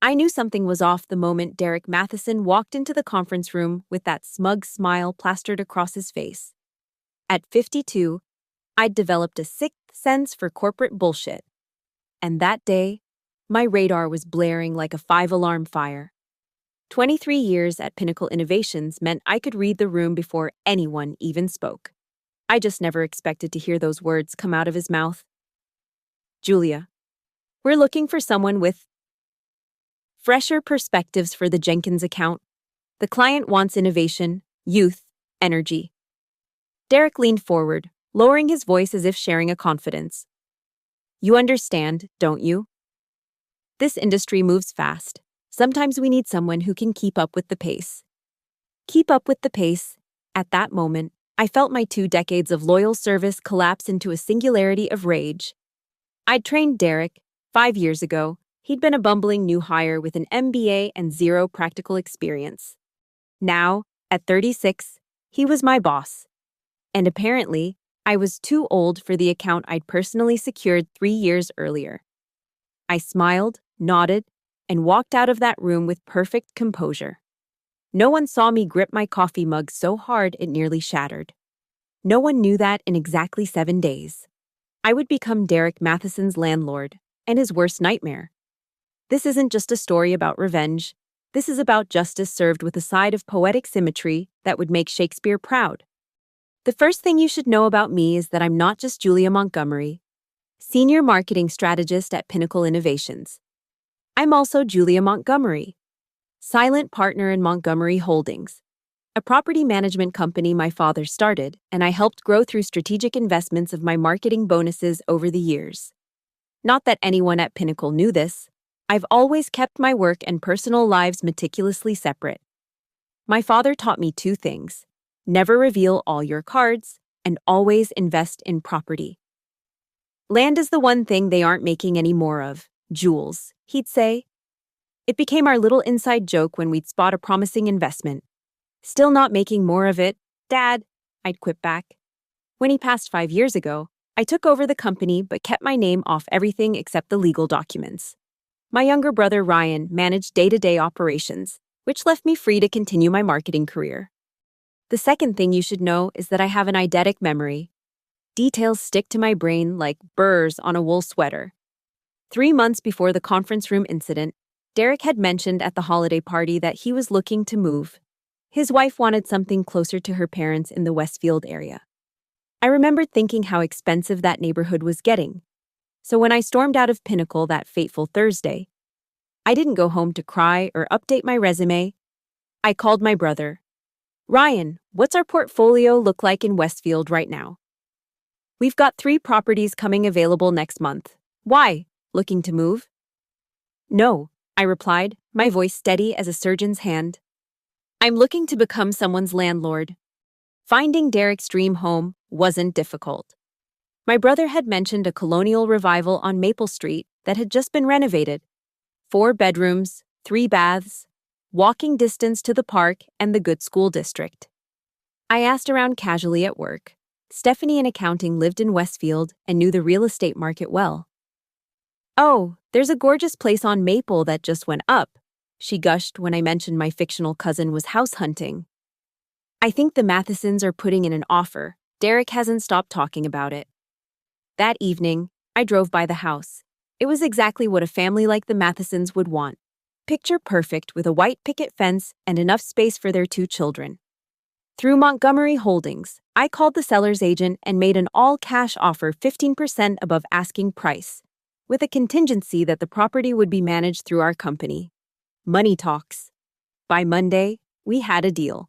I knew something was off the moment Derek Matheson walked into the conference room with that smug smile plastered across his face. At 52, I'd developed a sixth sense for corporate bullshit. And that day, my radar was blaring like a five-alarm fire. 23 years at Pinnacle Innovations meant I could read the room before anyone even spoke. I just never expected to hear those words come out of his mouth. Julia, we're looking for someone with fresher perspectives for the Jenkins account. The client wants innovation, youth, energy. Derek leaned forward, lowering his voice as if sharing a confidence. You understand, don't you? This industry moves fast. Sometimes we need someone who can keep up with the pace. Keep up with the pace. At that moment, I felt my 2 decades of loyal service collapse into a singularity of rage. I'd trained Derek 5 years ago. He'd been a bumbling new hire with an MBA and zero practical experience. Now, at 36, he was my boss. And apparently, I was too old for the account I'd personally secured 3 years earlier. I smiled, nodded, and walked out of that room with perfect composure. No one saw me grip my coffee mug so hard it nearly shattered. No one knew that in exactly 7 days, I would become Derek Matheson's landlord and his worst nightmare. This isn't just a story about revenge. This is about justice served with a side of poetic symmetry that would make Shakespeare proud. The first thing you should know about me is that I'm not just Julia Montgomery, Senior Marketing Strategist at Pinnacle Innovations. I'm also Julia Montgomery, silent partner in Montgomery Holdings, a property management company my father started and I helped grow through strategic investments of my marketing bonuses over the years. Not that anyone at Pinnacle knew this. I've always kept my work and personal lives meticulously separate. My father taught me 2 things: never reveal all your cards, and always invest in property. Land is the one thing they aren't making any more of, Jules, he'd say. It became our little inside joke when we'd spot a promising investment. Still not making more of it, Dad, I'd quip back. When he passed 5 years ago, I took over the company but kept my name off everything except the legal documents. My younger brother Ryan managed day-to-day operations, which left me free to continue my marketing career. The second thing you should know is that I have an eidetic memory. Details stick to my brain like burrs on a wool sweater. 3 months before the conference room incident, Derek had mentioned at the holiday party that he was looking to move. His wife wanted something closer to her parents in the Westfield area. I remembered thinking how expensive that neighborhood was getting. So when I stormed out of Pinnacle that fateful Thursday, I didn't go home to cry or update my resume. I called my brother. Ryan, what's our portfolio look like in Westfield right now? We've got 3 properties coming available next month. Why? Looking to move? No, I replied, my voice steady as a surgeon's hand. I'm looking to become someone's landlord. Finding Derek's dream home wasn't difficult. My brother had mentioned a colonial revival on Maple Street that had just been renovated. 4 bedrooms, 3 baths, walking distance to the park and the good school district. I asked around casually at work. Stephanie in accounting lived in Westfield and knew the real estate market well. Oh, there's a gorgeous place on Maple that just went up, she gushed when I mentioned my fictional cousin was house hunting. I think the Mathesons are putting in an offer. Derek hasn't stopped talking about it. That evening, I drove by the house. It was exactly what a family like the Mathesons would want. Picture perfect with a white picket fence and enough space for their 2 children. Through Montgomery Holdings, I called the seller's agent and made an all-cash offer 15% above asking price, with a contingency that the property would be managed through our company. Money talks. By Monday, we had a deal.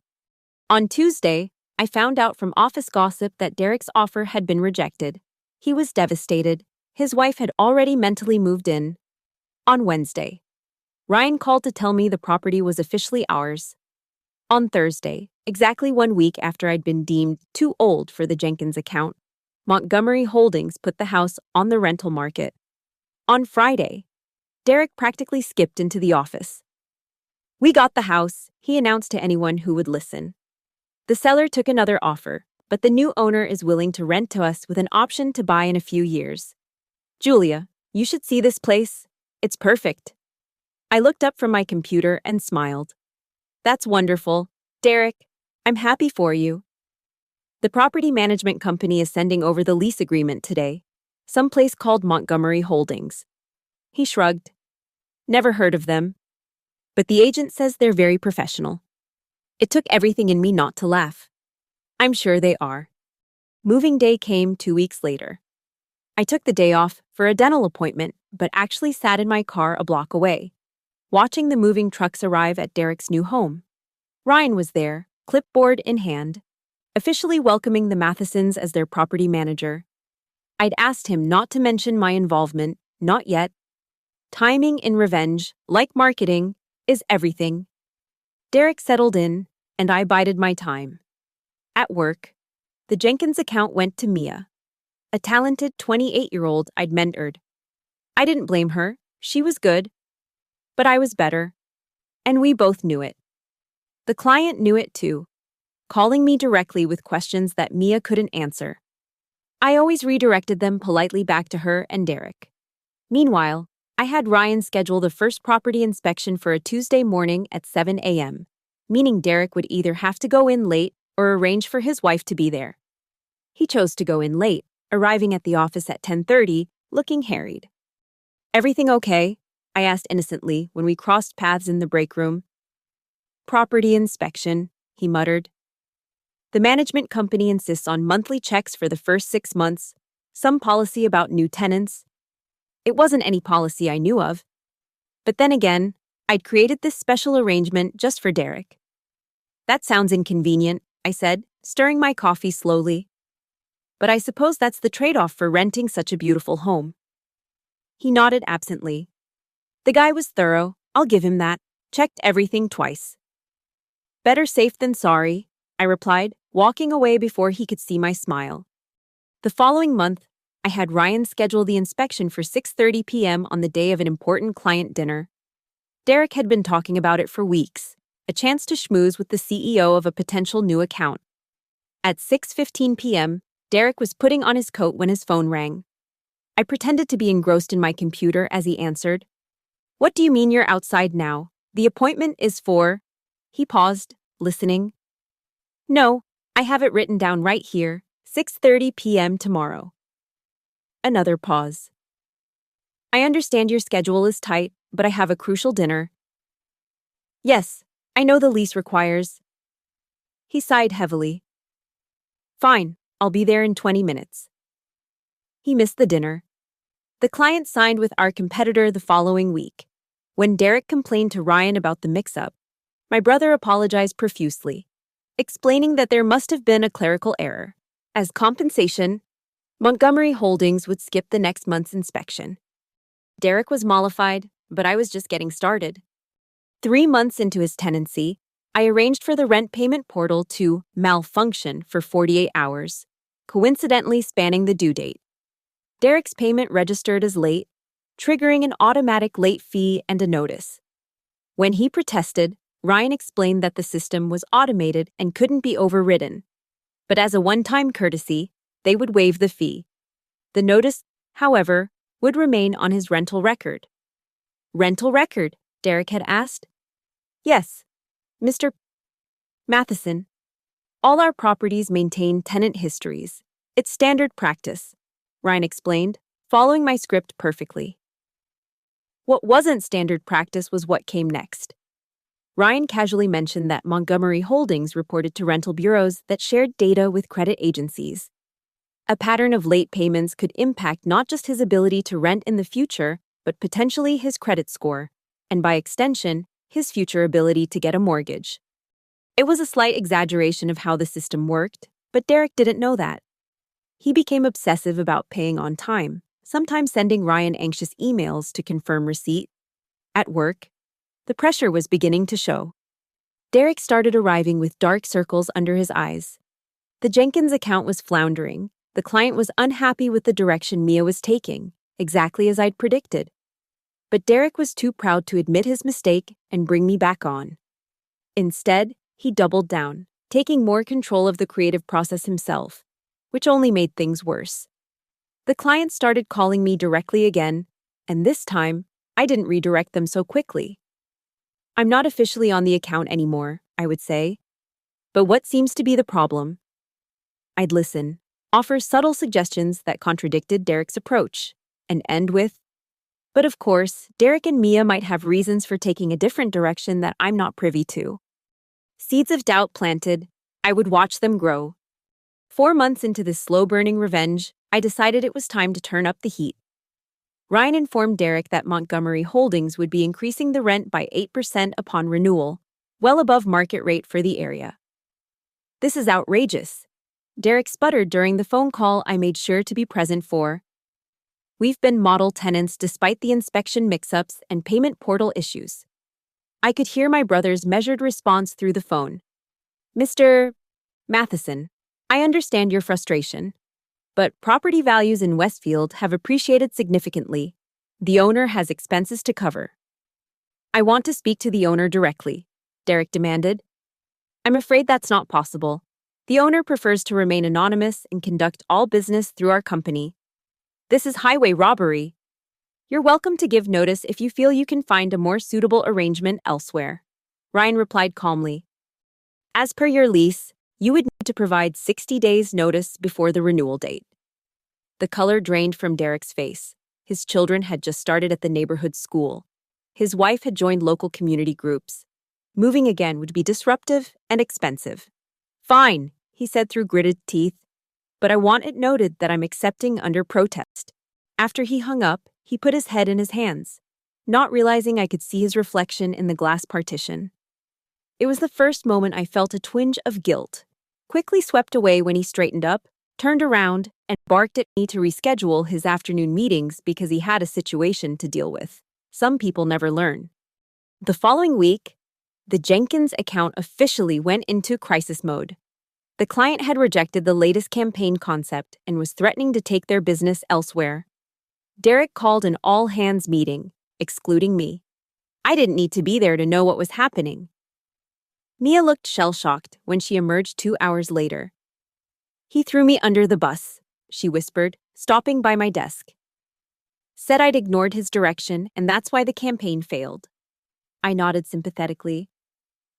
On Tuesday, I found out from office gossip that Derek's offer had been rejected. He was devastated. His wife had already mentally moved in. On Wednesday, Ryan called to tell me the property was officially ours. On Thursday, exactly 1 week after I'd been deemed too old for the Jenkins account, Montgomery Holdings put the house on the rental market. On Friday, Derek practically skipped into the office. We got the house, he announced to anyone who would listen. The seller took another offer, but the new owner is willing to rent to us with an option to buy in a few years. Julia, you should see this place. It's perfect. I looked up from my computer and smiled. That's wonderful. Derek, I'm happy for you. The property management company is sending over the lease agreement today. Some place called Montgomery Holdings. He shrugged. Never heard of them. But the agent says they're very professional. It took everything in me not to laugh. I'm sure they are. Moving day came 2 weeks later. I took the day off for a dental appointment, but actually sat in my car a block away, watching the moving trucks arrive at Derek's new home. Ryan was there, clipboard in hand, officially welcoming the Mathesons as their property manager. I'd asked him not to mention my involvement, not yet. Timing in revenge, like marketing, is everything. Derek settled in, and I bided my time. At work, the Jenkins account went to Mia, a talented 28-year-old I'd mentored. I didn't blame her, she was good. But I was better. And we both knew it. The client knew it too, calling me directly with questions that Mia couldn't answer. I always redirected them politely back to her and Derek. Meanwhile, I had Ryan schedule the first property inspection for a Tuesday morning at 7 a.m., meaning Derek would either have to go in late or arrange for his wife to be there. He chose to go in late, arriving at the office at 10:30, looking harried. Everything okay? I asked innocently when we crossed paths in the break room. Property inspection, he muttered. The management company insists on monthly checks for the first 6 months, some policy about new tenants. It wasn't any policy I knew of. But then again, I'd created this special arrangement just for Derek. That sounds inconvenient, I said, stirring my coffee slowly. But I suppose that's the trade-off for renting such a beautiful home. He nodded absently. The guy was thorough, I'll give him that, checked everything twice. Better safe than sorry, I replied, walking away before he could see my smile. The following month, I had Ryan schedule the inspection for 6:30 p.m. on the day of an important client dinner. Derek had been talking about it for weeks, a chance to schmooze with the CEO of a potential new account. At 6:15 p.m., Derek was putting on his coat when his phone rang. I pretended to be engrossed in my computer as he answered. What do you mean you're outside now? The appointment is for... He paused, listening. No, I have it written down right here, 6:30 p.m. tomorrow. Another pause. I understand your schedule is tight, but I have a crucial dinner. Yes, I know the lease requires. He sighed heavily. Fine, I'll be there in 20 minutes. He missed the dinner. The client signed with our competitor the following week. When Derek complained to Ryan about the mix-up, my brother apologized profusely, explaining that there must have been a clerical error. As compensation, Montgomery Holdings would skip the next month's inspection. Derek was mollified, but I was just getting started. 3 months into his tenancy, I arranged for the rent payment portal to malfunction for 48 hours, coincidentally spanning the due date. Derek's payment registered as late, triggering an automatic late fee and a notice. When he protested, Ryan explained that the system was automated and couldn't be overridden. But as a one-time courtesy, they would waive the fee. The notice, however, would remain on his rental record. Rental record? Derek had asked. Yes, Mr. Matheson. All our properties maintain tenant histories. It's standard practice, Ryan explained, following my script perfectly. What wasn't standard practice was what came next. Ryan casually mentioned that Montgomery Holdings reported to rental bureaus that shared data with credit agencies. A pattern of late payments could impact not just his ability to rent in the future, but potentially his credit score, and by extension, his future ability to get a mortgage. It was a slight exaggeration of how the system worked, but Derek didn't know that. He became obsessive about paying on time, sometimes sending Ryan anxious emails to confirm receipt. At work, the pressure was beginning to show. Derek started arriving with dark circles under his eyes. The Jenkins account was floundering. The client was unhappy with the direction Mia was taking, exactly as I'd predicted. But Derek was too proud to admit his mistake and bring me back on. Instead, he doubled down, taking more control of the creative process himself, which only made things worse. The client started calling me directly again, and this time, I didn't redirect them so quickly. I'm not officially on the account anymore, I would say. But what seems to be the problem? I'd listen, offer subtle suggestions that contradicted Derek's approach, and end with, but of course, Derek and Mia might have reasons for taking a different direction that I'm not privy to. Seeds of doubt planted, I would watch them grow. 4 months into this slow-burning revenge, I decided it was time to turn up the heat. Ryan informed Derek that Montgomery Holdings would be increasing the rent by 8% upon renewal, well above market rate for the area. This is outrageous. Derek sputtered during the phone call I made sure to be present for. We've been model tenants despite the inspection mix-ups and payment portal issues. I could hear my brother's measured response through the phone. Mr. Matheson, I understand your frustration, but property values in Westfield have appreciated significantly. The owner has expenses to cover. I want to speak to the owner directly, Derek demanded. I'm afraid that's not possible. The owner prefers to remain anonymous and conduct all business through our company. This is highway robbery. You're welcome to give notice if you feel you can find a more suitable arrangement elsewhere, Ryan replied calmly. As per your lease, you would need to provide 60 days' notice before the renewal date. The color drained from Derek's face. His children had just started at the neighborhood school. His wife had joined local community groups. Moving again would be disruptive and expensive. Fine, he said through gritted teeth, but I want it noted that I'm accepting under protest. After he hung up, he put his head in his hands, not realizing I could see his reflection in the glass partition. It was the first moment I felt a twinge of guilt, quickly swept away when he straightened up, turned around, and barked at me to reschedule his afternoon meetings because he had a situation to deal with. Some people never learn. The following week, the Jenkins account officially went into crisis mode. The client had rejected the latest campaign concept and was threatening to take their business elsewhere. Derek called an all-hands meeting, excluding me. I didn't need to be there to know what was happening. Mia looked shell-shocked when she emerged 2 hours later. He threw me under the bus, she whispered, stopping by my desk. Said I'd ignored his direction, and that's why the campaign failed. I nodded sympathetically.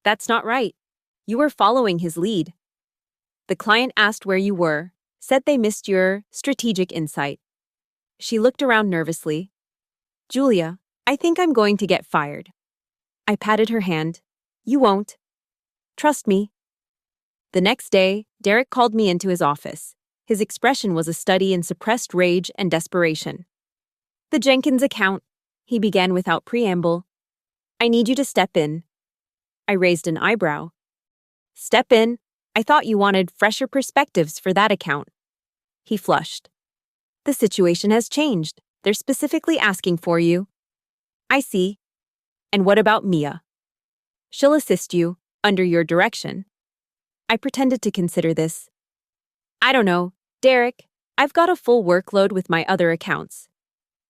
That's not right. You were following his lead. The client asked where you were, said they missed your strategic insight. She looked around nervously. Julia, I think I'm going to get fired. I patted her hand. You won't. Trust me. The next day, Derek called me into his office. His expression was a study in suppressed rage and desperation. The Jenkins account, he began without preamble. I need you to step in. I raised an eyebrow. Step in? I thought you wanted fresher perspectives for that account. He flushed. The situation has changed. They're specifically asking for you. I see. And what about Mia? She'll assist you, under your direction. I pretended to consider this. I don't know, Derek. I've got a full workload with my other accounts.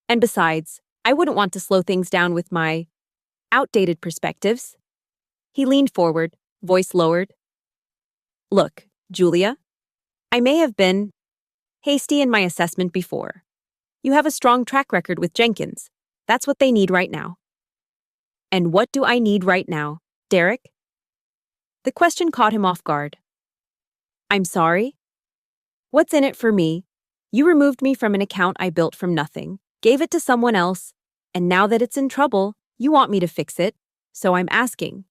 And besides, I wouldn't want to slow things down with my outdated perspectives. He leaned forward, voice lowered. Look, Julia, I may have been hasty in my assessment before. You have a strong track record with Jenkins. That's what they need right now. And what do I need right now, Derek? The question caught him off guard. I'm sorry? What's in it for me? You removed me from an account I built from nothing, gave it to someone else, and now that it's in trouble, you want me to fix it, so I'm asking.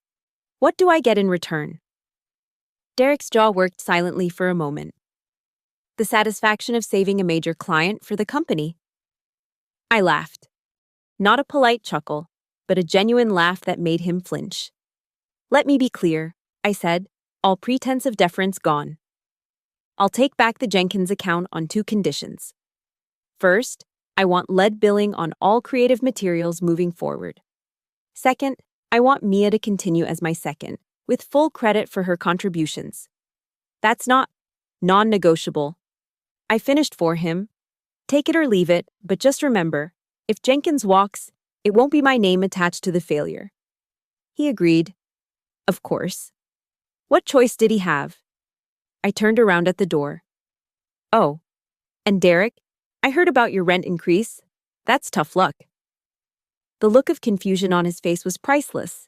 What do I get in return? Derek's jaw worked silently for a moment. The satisfaction of saving a major client for the company. I laughed. Not a polite chuckle, but a genuine laugh that made him flinch. Let me be clear, I said, all pretense of deference gone. I'll take back the Jenkins account on 2 conditions. First, I want lead billing on all creative materials moving forward. Second, I want Mia to continue as my second, with full credit for her contributions. That's not non-negotiable. I finished for him. Take it or leave it, but just remember, if Jenkins walks, it won't be my name attached to the failure. He agreed. Of course. What choice did he have? I turned around at the door. Oh, and Derek, I heard about your rent increase. That's tough luck. The look of confusion on his face was priceless.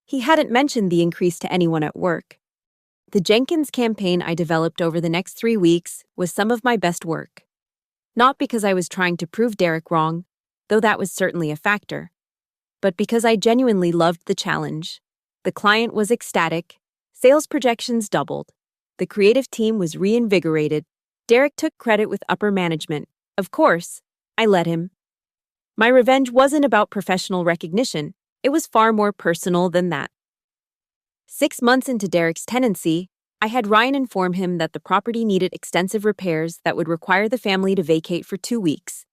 He hadn't mentioned the increase to anyone at work. The Jenkins campaign I developed over the next 3 weeks was some of my best work. Not because I was trying to prove Derek wrong, though that was certainly a factor, but because I genuinely loved the challenge. The client was ecstatic, sales projections doubled, the creative team was reinvigorated. Derek took credit with upper management. Of course, I let him. My revenge wasn't about professional recognition, it was far more personal than that. 6 months into Derek's tenancy, I had Ryan inform him that the property needed extensive repairs that would require the family to vacate for 2 weeks.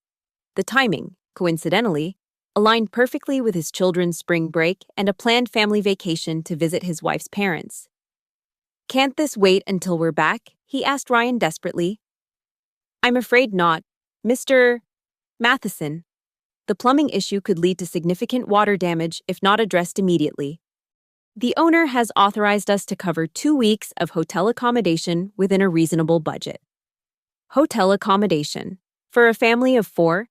The timing, coincidentally, aligned perfectly with his children's spring break and a planned family vacation to visit his wife's parents. "Can't this wait until we're back?" he asked Ryan desperately. "I'm afraid not, Mr. Matheson. The plumbing issue could lead to significant water damage if not addressed immediately. The owner has authorized us to cover 2 weeks of hotel accommodation within a reasonable budget." Hotel accommodation for a family of 4?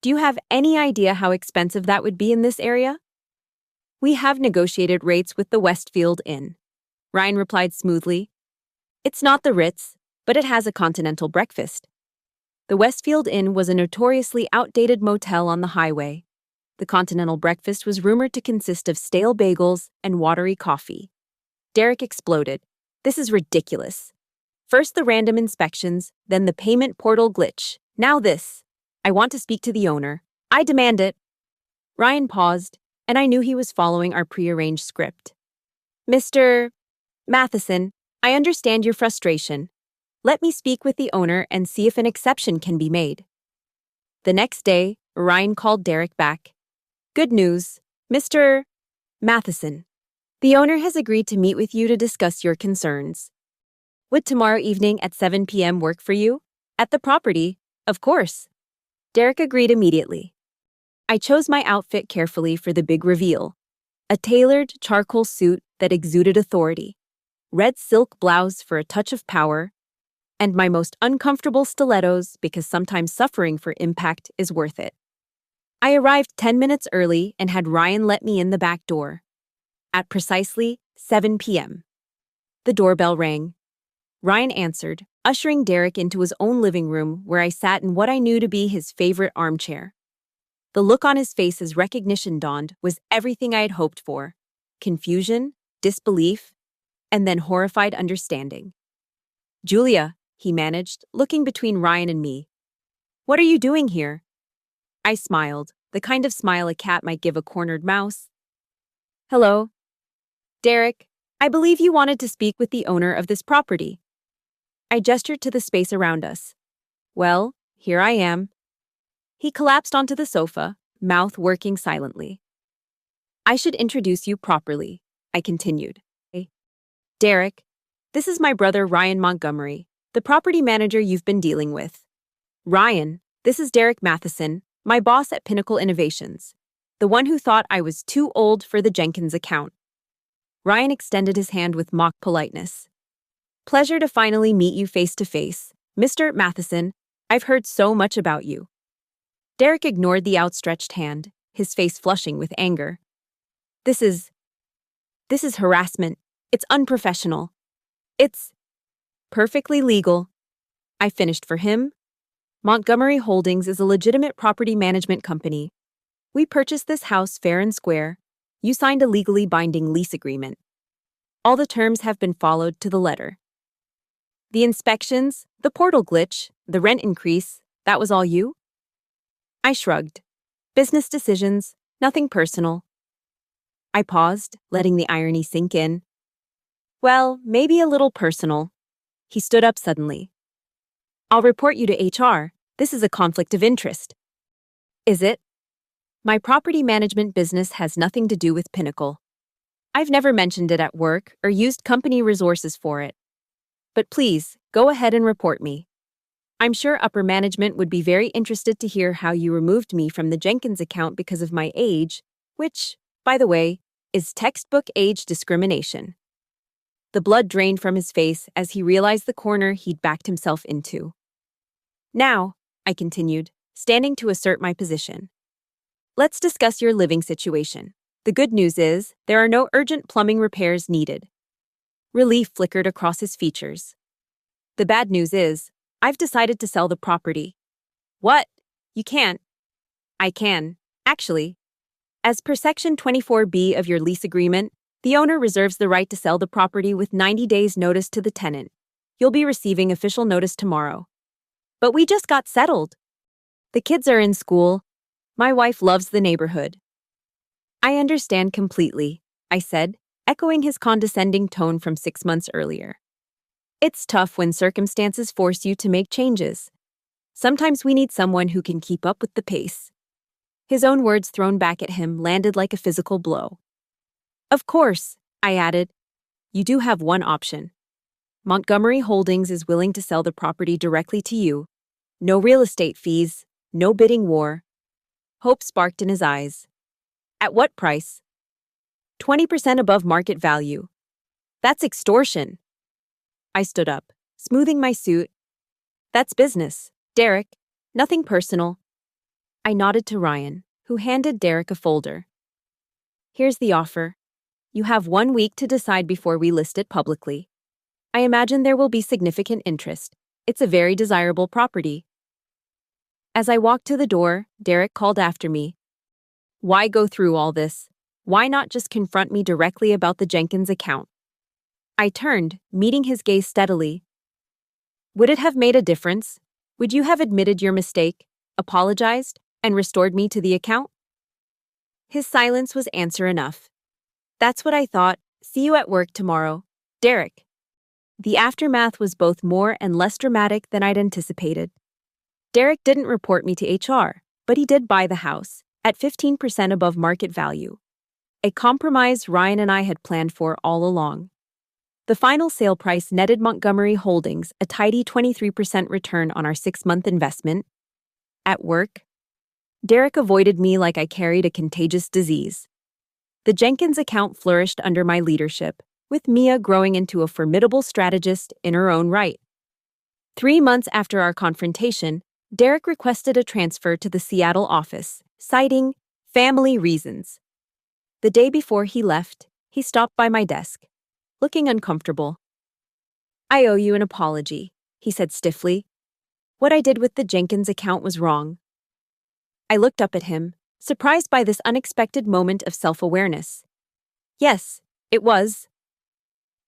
Do you have any idea how expensive that would be in this area? "We have negotiated rates with the Westfield Inn," Ryan replied smoothly. "It's not the Ritz, but it has a continental breakfast." The Westfield Inn was a notoriously outdated motel on the highway. The continental breakfast was rumored to consist of stale bagels and watery coffee. Derek exploded. "This is ridiculous. First the random inspections, then the payment portal glitch. Now this. I want to speak to the owner. I demand it." Ryan paused, and I knew he was following our prearranged script. "Mr. Matheson, I understand your frustration. Let me speak with the owner and see if an exception can be made." The next day, Ryan called Derek back. "Good news, Mr. Matheson. The owner has agreed to meet with you to discuss your concerns. Would tomorrow evening at 7 p.m. work for you? At the property, of course." Derek agreed immediately. I chose my outfit carefully for the big reveal. A tailored charcoal suit that exuded authority, red silk blouse for a touch of power, and my most uncomfortable stilettos because sometimes suffering for impact is worth it. I arrived 10 minutes early and had Ryan let me in the back door. At precisely 7 p.m. The doorbell rang. Ryan answered, ushering Derek into his own living room where I sat in what I knew to be his favorite armchair. The look on his face as recognition dawned was everything I had hoped for: confusion, disbelief, and then horrified understanding. "Julia," he managed, looking between Ryan and me. "What are you doing here?" I smiled, the kind of smile a cat might give a cornered mouse. "Hello. Derek, I believe you wanted to speak with the owner of this property." I gestured to the space around us. "Well, here I am." He collapsed onto the sofa, mouth working silently. "I should introduce you properly," I continued. "Derek, this is my brother Ryan Montgomery, the property manager you've been dealing with. Ryan, this is Derek Matheson, my boss at Pinnacle Innovations, the one who thought I was too old for the Jenkins account." Ryan extended his hand with mock politeness. "Pleasure to finally meet you face to face, Mr. Matheson. I've heard so much about you." Derek ignored the outstretched hand, his face flushing with anger. This is harassment. It's unprofessional. It's perfectly legal." I finished for him. "Montgomery Holdings is a legitimate property management company. We purchased this house fair and square. You signed a legally binding lease agreement. All the terms have been followed to the letter. The inspections, the portal glitch, the rent increase, that was all you?" I shrugged. "Business decisions, nothing personal." I paused, letting the irony sink in. "Well, maybe a little personal." He stood up suddenly. "I'll report you to HR. This is a conflict of interest." "Is it?" "My property management business has nothing to do with Pinnacle. I've never mentioned it at work or used company resources for it. But please, go ahead and report me. I'm sure upper management would be very interested to hear how you removed me from the Jenkins account because of my age, which, by the way, is textbook age discrimination." The blood drained from his face as he realized the corner he'd backed himself into. "Now," I continued, standing to assert my position, "let's discuss your living situation. The good news is, there are no urgent plumbing repairs needed. Relief flickered across his features. The bad news is, I've decided to sell the property. What? You can't. I can, actually. As per Section 24B of your lease agreement, the owner reserves the right to sell the property with 90 days' notice to the tenant. You'll be receiving official notice tomorrow. But we just got settled. The kids are in school. My wife loves the neighborhood. I understand completely, I said, echoing his condescending tone from 6 months earlier. It's tough when circumstances force you to make changes. Sometimes we need someone who can keep up with the pace. His own words thrown back at him landed like a physical blow. Of course, I added, you do have one option. Montgomery Holdings is willing to sell the property directly to you. No real estate fees, no bidding war. Hope sparked in his eyes. At what price? 20% above market value. That's extortion. I stood up, smoothing my suit. That's business, Derek. Nothing personal. I nodded to Ryan, who handed Derek a folder. Here's the offer. You have 1 week to decide before we list it publicly. I imagine there will be significant interest. It's a very desirable property. As I walked to the door, Derek called after me. Why go through all this? Why not just confront me directly about the Jenkins account? I turned, meeting his gaze steadily. Would it have made a difference? Would you have admitted your mistake, apologized, and restored me to the account? His silence was answer enough. That's what I thought. See you at work tomorrow, Derek. The aftermath was both more and less dramatic than I'd anticipated. Derek didn't report me to HR, but he did buy the house, at 15% above market value. A compromise Ryan and I had planned for all along. The final sale price netted Montgomery Holdings a tidy 23% return on our 6-month investment. At work, Derek avoided me like I carried a contagious disease. The Jenkins account flourished under my leadership, with Mia growing into a formidable strategist in her own right. 3 months after our confrontation, Derek requested a transfer to the Seattle office, citing family reasons. The day before he left, he stopped by my desk, looking uncomfortable. I owe you an apology, he said stiffly. What I did with the Jenkins account was wrong. I looked up at him, surprised by this unexpected moment of self-awareness. Yes, it was.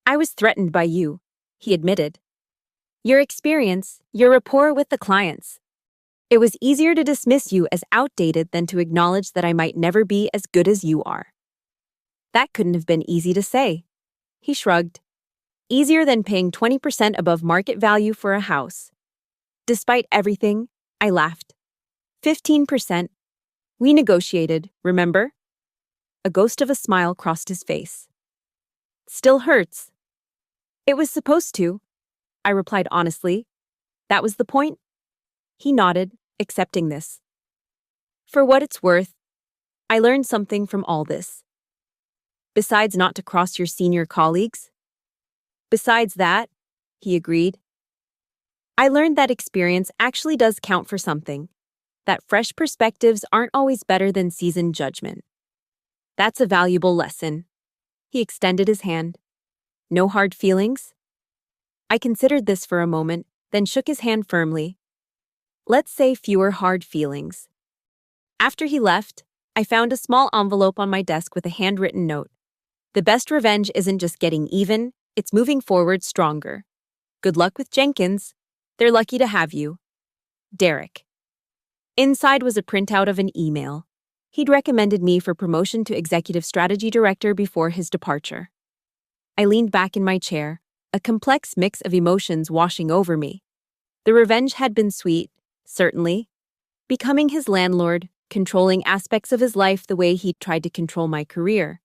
I was threatened by you, he admitted. Your experience, your rapport with the clients. It was easier to dismiss you as outdated than to acknowledge that I might never be as good as you are. That couldn't have been easy to say. He shrugged. Easier than paying 20% above market value for a house. Despite everything, I laughed. 15%. We negotiated, remember? A ghost of a smile crossed his face. Still hurts. It was supposed to, I replied honestly. That was the point? He nodded, accepting this. For what it's worth, I learned something from all this. Besides not to cross your senior colleagues. Besides that, he agreed. I learned that experience actually does count for something. That fresh perspectives aren't always better than seasoned judgment. That's a valuable lesson. He extended his hand. No hard feelings? I considered this for a moment, then shook his hand firmly. Let's say fewer hard feelings. After he left, I found a small envelope on my desk with a handwritten note. The best revenge isn't just getting even, it's moving forward stronger. Good luck with Jenkins. They're lucky to have you. Derek. Inside was a printout of an email. He'd recommended me for promotion to Executive Strategy Director before his departure. I leaned back in my chair, a complex mix of emotions washing over me. The revenge had been sweet, certainly. Becoming his landlord, controlling aspects of his life the way he'd tried to control my career.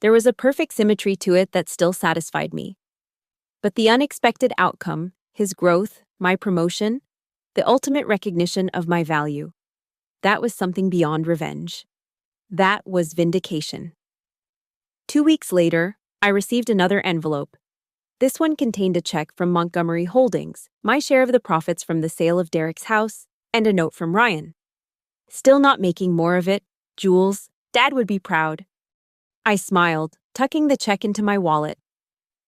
There was a perfect symmetry to it that still satisfied me. But the unexpected outcome, his growth, my promotion, the ultimate recognition of my value, that was something beyond revenge. That was vindication. 2 weeks later, I received another envelope. This one contained a check from Montgomery Holdings, my share of the profits from the sale of Derek's house, and a note from Ryan. Still not making more of it, Jules, Dad would be proud. I smiled, tucking the check into my wallet.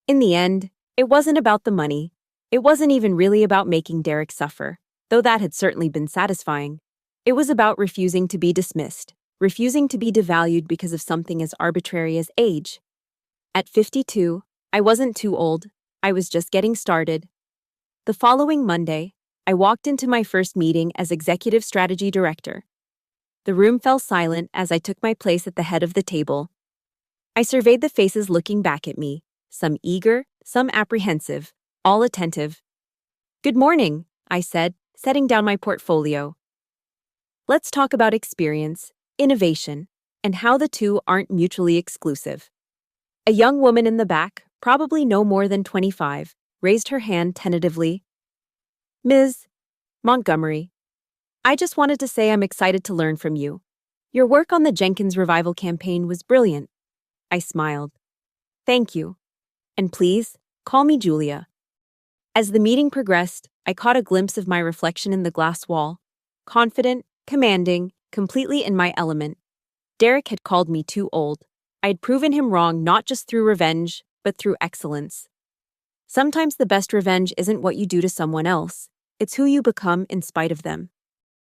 In the end, it wasn't about the money. It wasn't even really about making Derek suffer, though that had certainly been satisfying. It was about refusing to be dismissed, refusing to be devalued because of something as arbitrary as age. At 52, I wasn't too old. I was just getting started. The following Monday, I walked into my first meeting as Executive Strategy Director. The room fell silent as I took my place at the head of the table. I surveyed the faces looking back at me, some eager, some apprehensive, all attentive. "Good morning," I said, setting down my portfolio. "Let's talk about experience, innovation, and how the two aren't mutually exclusive." A young woman in the back, probably no more than 25, raised her hand tentatively. "Ms. Montgomery, I just wanted to say I'm excited to learn from you. Your work on the Jenkins revival campaign was brilliant." I smiled. "Thank you. And please, call me Julia." As the meeting progressed, I caught a glimpse of my reflection in the glass wall. Confident, commanding, completely in my element. Derek had called me too old. I had proven him wrong not just through revenge, but through excellence. Sometimes the best revenge isn't what you do to someone else. It's who you become in spite of them.